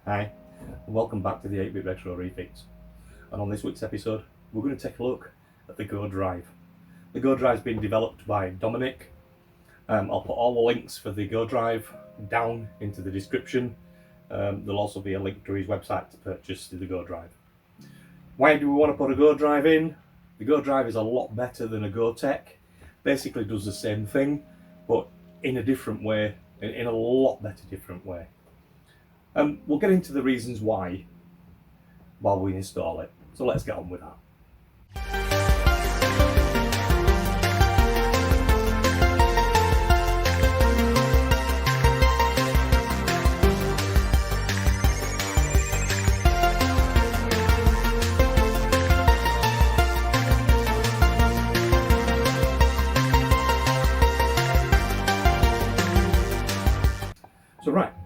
Hi, and welcome back to the 8-Bit Retro Refix. And on this week's episode, we're going to take a look at the GoDrive. The GoDrive's been developed by Dominic. I'll put all the links for the GoDrive down into the description. There'll also be a link to his website to purchase the GoDrive. Why do we want to put a GoDrive in? The GoDrive is a lot better than a Gotek. Basically does the same thing, but in a different way, in a lot better different way. We'll get into the reasons why while we install it. So let's get on with that.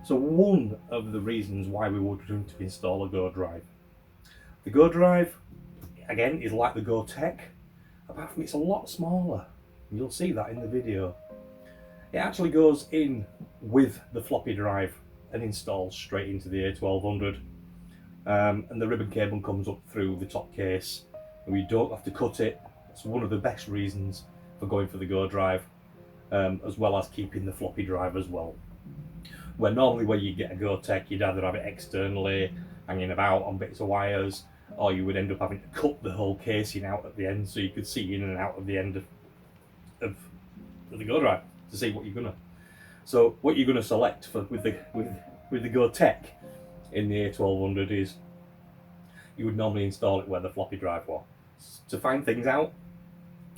So one of the reasons why we would want to install a GoDrive. The GoDrive, again, is like the Gotek, apart from it's a lot smaller. You'll see that in the video. It actually goes in with the floppy drive and installs straight into the A1200. And the ribbon cable comes up through the top case. And we don't have to cut it. It's one of the best reasons for going for the GoDrive, as well as keeping the floppy drive as well. Where normally when you get a Gotek, you'd either have it externally, hanging about on bits of wires, or you would end up having to cut the whole casing out at the end so you could see in and out of the end of the GoDrive to see what you're gonna. So what you're gonna select with the Gotek in the A1200 is you would normally install it where the floppy drive was. To find things out,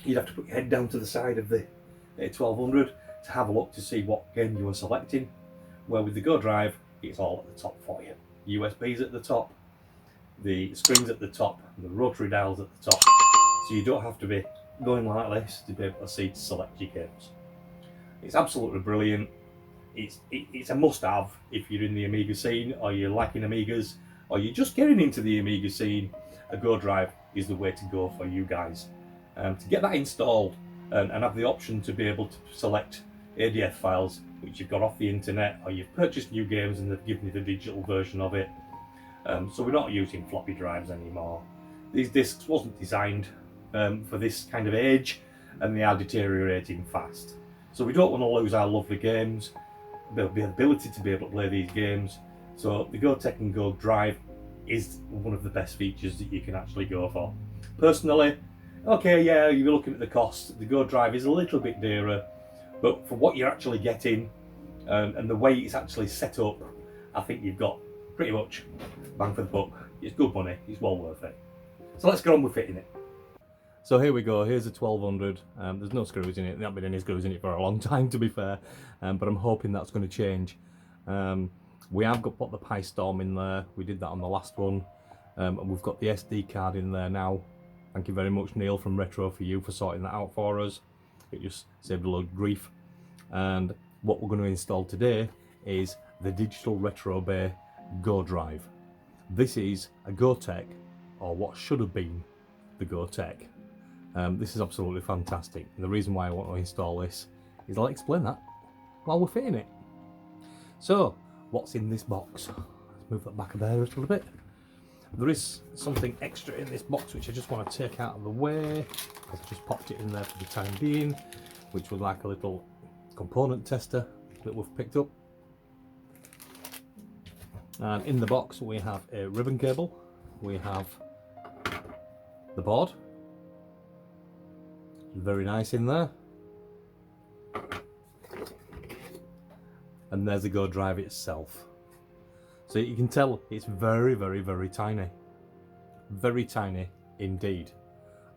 you'd have to put your head down to the side of the A1200 to have a look to see what game you were selecting. Where with the GoDrive, it's all at the top for you. USBs at the top, the screens at the top, the rotary dials at the top. So you don't have to be going like this to be able to select your games. It's absolutely brilliant. It's a must-have if you're in the Amiga scene, or you're liking Amigas, or you're just getting into the Amiga scene. A GoDrive is the way to go for you guys. To get that installed and have the option to be able to select ADF files which you've got off the internet, or you've purchased new games and they've given you the digital version of it. So we're not using floppy drives anymore. These discs wasn't designed for this kind of age, and they are deteriorating fast. So we don't want to lose our lovely games, the ability to be able to play these games. So the Gotek and GoDrive is one of the best features that you can actually go for. Personally, okay, yeah, you're looking at the cost. The GoDrive is a little bit dearer, but for what you're actually getting and the way it's actually set up, I think you've got pretty much bang for the buck. It's good money, it's well worth it. So let's get on with fitting it. So here we go, here's a 1200. There's no screws in it, there haven't been any screws in it for a long time to be fair, but I'm hoping that's going to change. We have put the Pi Storm in there, we did that on the last one, and we've got the SD card in there now. Thank you very much, Neil from Retro for You for sorting that out for us. It just saved a load of grief. And what we're going to install today is the Digital Retro Bay GoDrive. This is a Gotek, or what should have been the Gotek. This is absolutely fantastic. And the reason why I want to install this is I'll explain that while we're fitting it. So, what's in this box? Let's move that back a little bit. There is something extra in this box which I just want to take out of the way. I've just popped it in there for the time being, which was like a little component tester that we've picked up. And in the box we have a ribbon cable, we have the board, very nice in there, and there's the GoDrive itself. So you can tell it's very, very, very tiny. Very tiny indeed.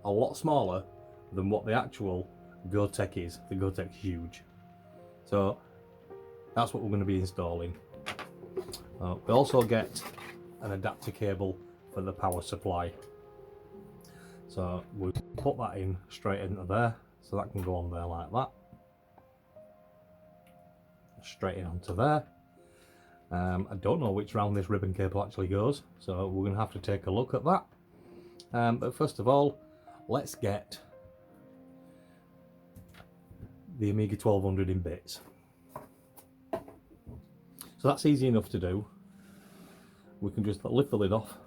A lot smaller than what the actual Gotek is. The Gotek's huge. So that's what we're going to be installing. We also get an adapter cable for the power supply. So we'll put that in straight into there. So that can go on there like that. Straight in onto there. I don't know which round this ribbon cable actually goes, so we're going to have to take a look at that. But first of all, let's get the Amiga 1200 in bits. So that's easy enough to do. we can just lift the lid off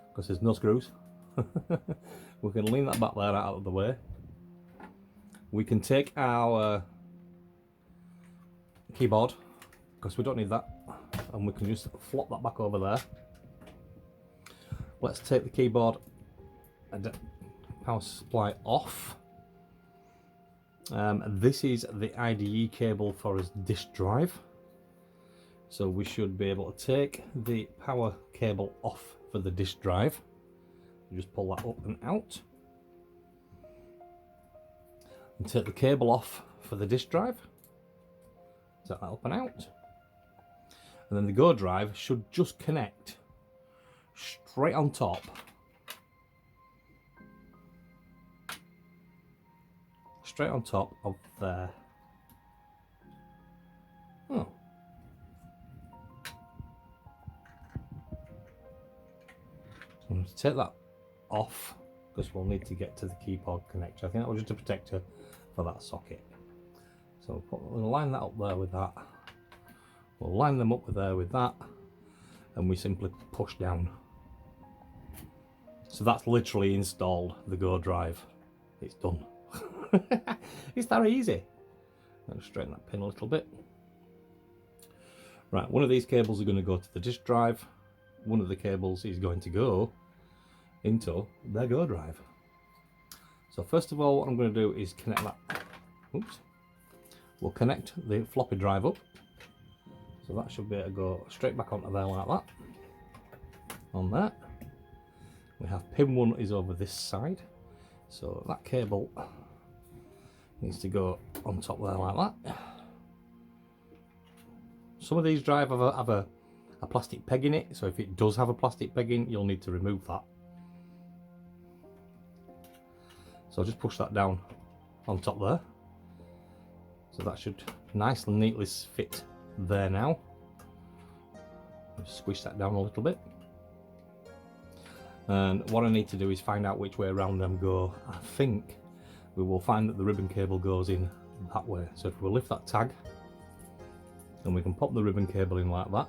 because there's no screws. We can lean that back there out of the way. We can take our keyboard, because we don't need that, and we can just flop that back over there. Let's take the keyboard and power supply off. This is the IDE cable for his disk drive, so we should be able to take the power cable off for the disk drive. Just pull that up and out, and take the cable off for the disk drive. Take that up and out, and then the GoDrive should just connect straight on top. Straight on top of there. Oh. I'm going to take that off because we'll need to get to the keyboard connector. I think that was just a protector for that socket. So we'll line that up there with that. We'll line them up there with that, and we simply push down. So that's literally installed the GoDrive. It's done. It's that easy. Let's straighten that pin a little bit. Right, one of these cables are going to go to the disk drive. One of the cables is going to go into their GoDrive. So first of all, what I'm going to do is connect that. Oops. We'll connect the floppy drive up. So that should be able to go straight back onto there like that. On there. We have pin 1 is over this side. So that cable needs to go on top there like that. Some of these drive have a plastic peg in it, so if it does have a plastic peg in, you'll need to remove that. So I'll just push that down on top there. So that should nice and neatly fit there now. Just squish that down a little bit. And what I need to do is find out which way around them go. I think we will find that the ribbon cable goes in that way. So if we lift that tag, then we can pop the ribbon cable in like that.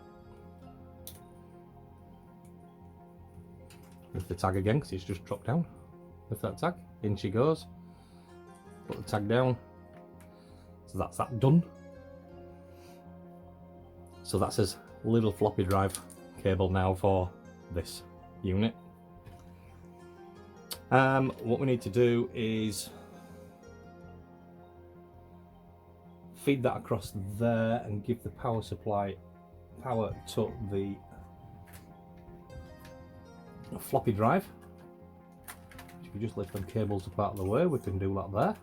Lift the tag again because it's just dropped down. Lift that tag, in she goes. Put the tag down. So that's that done. So that's his little floppy drive cable now for this unit. What we need to do is feed that across there and give the power supply power to the floppy drive. If we just lift them cables up out of the way, we can do that there.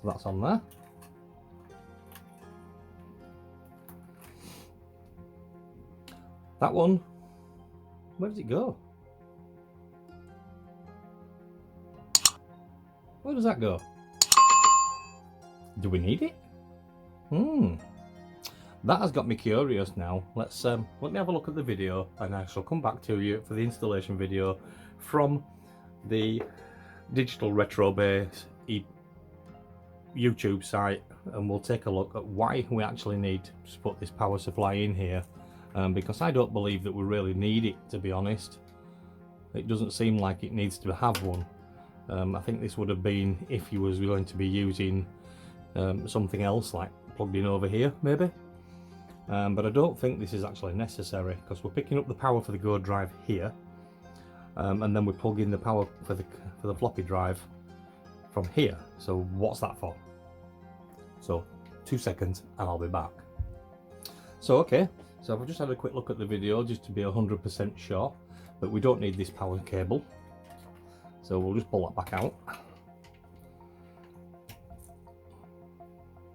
So that's on there. That one, where does it go? Where does that go? Do we need it? That has got me curious now. Let me have a look at the video, and I shall come back to you for the installation video from the Digital Retro Base YouTube site, and we'll take a look at why we actually need to put this power supply in here, because I don't believe that we really need it, to be honest. It doesn't seem like it needs to have one. I think this would have been if you was going to be using something else, like plugged in over here maybe, but I don't think this is actually necessary, because we're picking up the power for the GoDrive here, and then we plug in the power for the floppy drive from here. So what's that for? So 2 seconds and I'll be back. So okay, so I've just had a quick look at the video just to be 100% sure that we don't need this power cable. So we'll just pull that back out.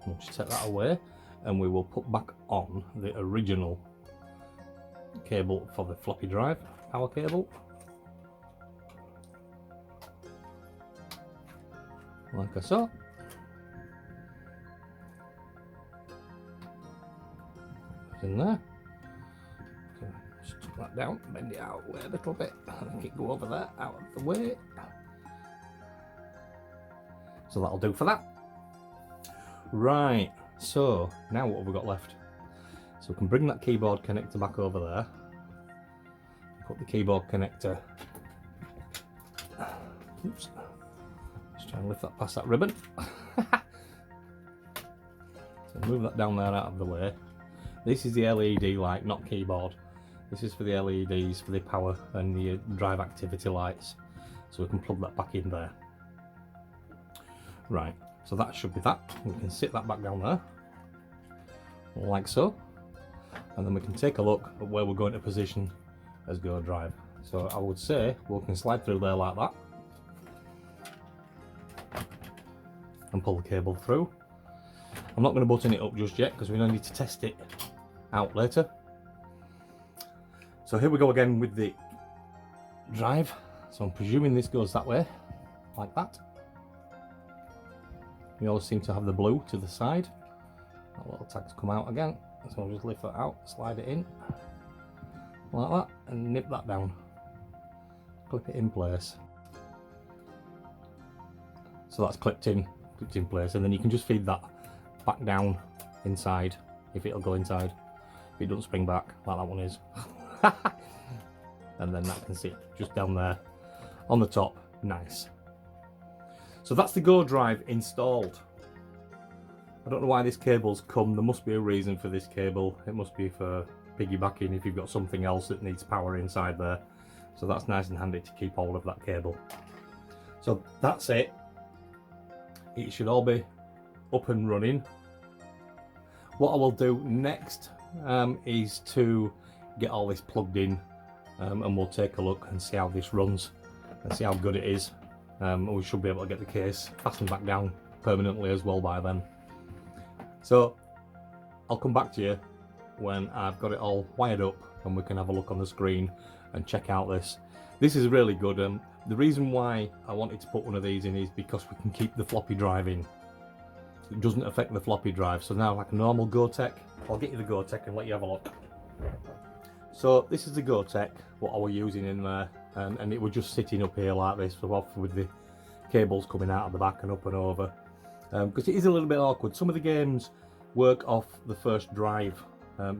We'll just take that away, and we will put back on the original cable for the floppy drive, power cable. Like so. It's in there. So just tuck that down, bend it out a little bit, and make it go over there, out of the way. So that'll do for that. Right, so now what have we got left? So we can bring that keyboard connector back over there. Put the keyboard connector. Oops. Just try and lift that past that ribbon. So move that down there out of the way. This is the LED light, not keyboard. This is for the LEDs, for the power and the drive activity lights. So we can plug that back in there. Right, so that should be that. We can sit that back down there, like so. And then we can take a look at where we're going to position as GoDrive. So I would say we can slide through there like that. And pull the cable through. I'm not going to button it up just yet because we don't need to test it out later. So here we go again with the drive. So I'm presuming this goes that way, like that. We always seem to have the blue to the side. That little tag's come out again. So I'll just lift that out, slide it in, like that, and nip that down. Clip it in place. So that's clipped in place, and then you can just feed that back down inside if it'll go inside. If it doesn't spring back like that one is. And then that can sit just down there on the top. Nice. So that's the GoDrive installed. I don't know why this cable's come. There must be a reason for this cable. It must be for piggybacking if you've got something else that needs power inside there. So that's nice and handy to keep hold of that cable. So that's it. It should all be up and running. What I will do next is to get all this plugged in, and we'll take a look and see how this runs and see how good it is. We should be able to get the case fastened back down permanently as well by then. So I'll come back to you when I've got it all wired up and we can have a look on the screen and check out this. This is really good. The reason why I wanted to put one of these in is because we can keep the floppy drive in. It doesn't affect the floppy drive. So now, like a normal Gotek, I'll get you the Gotek and let you have a look. So this is the Gotek, what I was using in there, and it was just sitting up here like this, with the cables coming out of the back and up and over. Because it is a little bit awkward. Some of the games work off the first drive.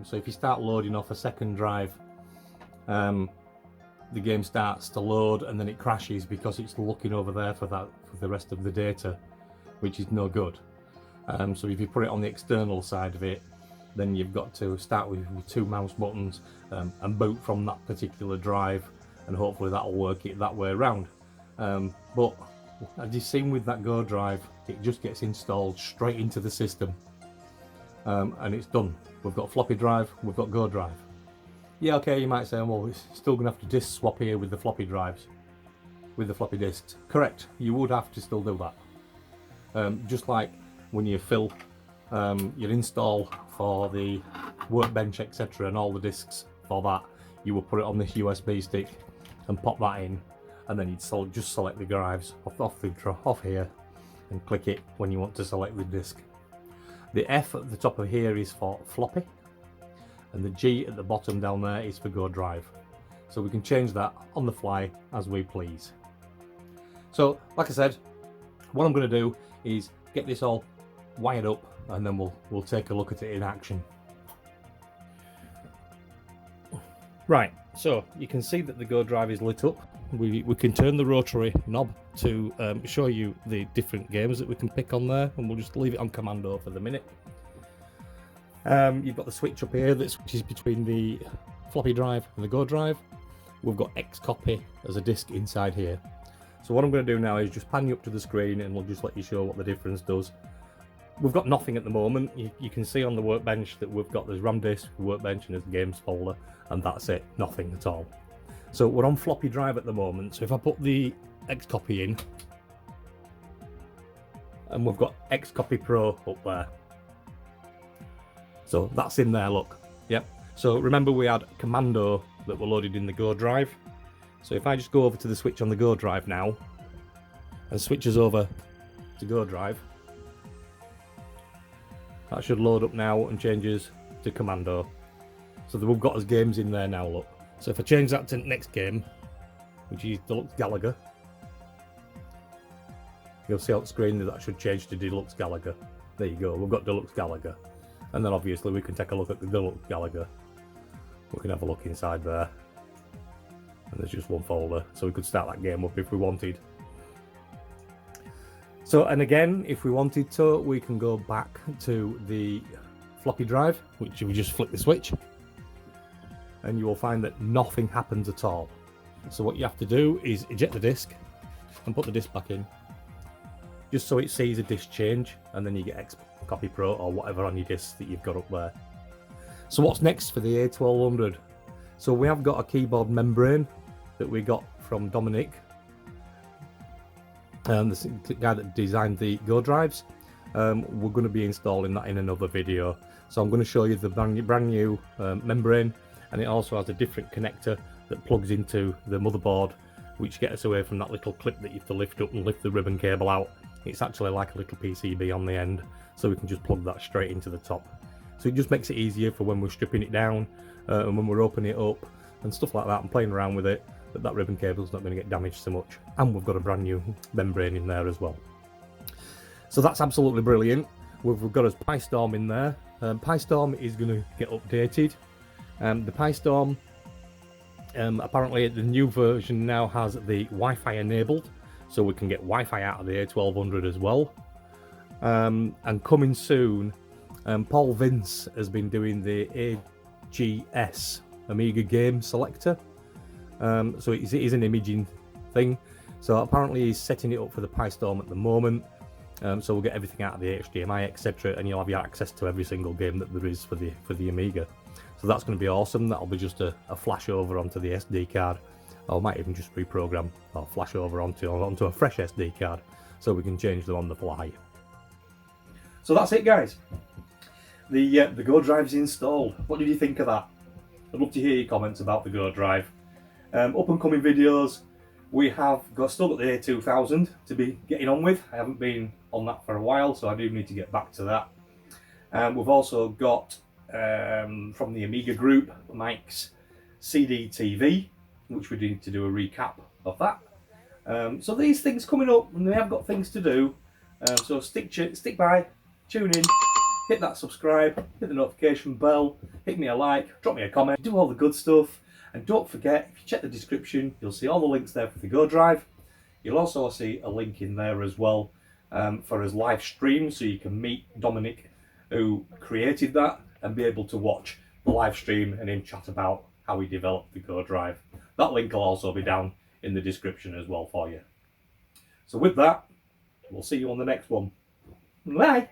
So if you start loading off a second drive, the game starts to load and then it crashes because it's looking over there for the rest of the data, which is no good. So if you put it on the external side of it, then you've got to start with 2 mouse buttons and boot from that particular drive, and hopefully that'll work it that way around. But as you've seen with that GoDrive, it just gets installed straight into the system, and it's done. We've got floppy drive, we've got GoDrive. Yeah, okay, you might say, well, it's still going to have to disk swap here with the floppy drives, with the floppy disks. Correct, you would have to still do that. Just like when you fill your install for the workbench, etc., and all the disks for that, you will put it on this USB stick and pop that in, and then you'd just select the drives off here and click it when you want to select the disk. The F at the top of here is for floppy, and the G at the bottom down there is for GoDrive. So we can change that on the fly as we please. So like I said, what I'm going to do is get this all wired up, and then we'll take a look at it in action. Right, so you can see that the GoDrive is lit up. We can turn the rotary knob to show you the different games that we can pick on there, and we'll just leave it on Commodore for the minute. You've got the switch up here that switches between the floppy drive and the GoDrive. We've got Xcopy as a disk inside here. So what I'm going to do now is just pan you up to the screen and we'll just let you show what the difference does. We've got nothing at the moment. You can see on the workbench that we've got this RAM disk, workbench, and there's a games folder, and that's it, nothing at all. So we're on floppy drive at the moment, so if I put the Xcopy in, and we've got Xcopy Pro up there. So that's in there, look. Yep. So remember we had Commando that were loaded in the GoDrive. So if I just go over to the switch on the GoDrive now, and switches over to GoDrive, that should load up now and changes to Commando. So we've got us games in there now, look. So if I change that to the next game, which is Deluxe Galaga, you'll see on the screen that should change to Deluxe Galaga. There you go, we've got Deluxe Galaga. And then obviously we can take a look at the Deluxe Gallagher. We can have a look inside there. And there's just one folder, so we could start that game up if we wanted. So, and again, if we wanted to, we can go back to the floppy drive, which we just flick the switch, and you will find that nothing happens at all. So what you have to do is eject the disk and put the disk back in, just so it sees a disk change, and then you get X Copy Pro or whatever on your disk that you've got up there. So what's next for the A1200? So we have got a keyboard membrane that we got from Dominic, the guy that designed the GoDrives. We're going to be installing that in another video. So I'm going to show you the brand new membrane, and it also has a different connector that plugs into the motherboard, which gets us away from that little clip that you have to lift up and lift the ribbon cable out. It's actually like a little PCB on the end, so we can just plug that straight into the top. So it just makes it easier for when we're stripping it down and when we're opening it up and stuff like that and playing around with it, that ribbon cable's not going to get damaged so much. And we've got a brand new membrane in there as well. So that's absolutely brilliant. We've got a PyStorm in there. PyStorm is going to get updated. The PyStorm, apparently the new version now has the Wi-Fi enabled, so we can get Wi-Fi out of the A1200 as well. And coming soon, Paul Vidz has been doing the AGS Amiga game selector. So it is an imaging thing. So apparently he's setting it up for the PyStorm at the moment. So we'll get everything out of the HDMI, etc., and you'll have your access to every single game that there is for the Amiga. So that's going to be awesome. That'll be just a flash over onto the SD card, or I might even just reprogram or flash over onto a fresh SD card, so we can change them on the fly. So that's it, guys. The GoDrive's installed. What did you think of that? I'd love to hear your comments about the GoDrive. Up and coming videos, we have still got the A2000 to be getting on with. I haven't been on that for a while, so I do need to get back to that. We've also got from the Amiga group, Mike's CD TV, which we need to do a recap of that. So these things coming up, and we have got things to do. So stick by, tune in, hit that subscribe, hit the notification bell, hit me a like, drop me a comment, do all the good stuff. And don't forget, if you check the description, you'll see all the links there for the GoDrive. You'll also see a link in there as well for his live stream, so you can meet Dominic, who created that, and be able to watch the live stream and him chat about how he developed the GoDrive. That link will also be down in the description as well for you. So with that, we'll see you on the next one. Bye!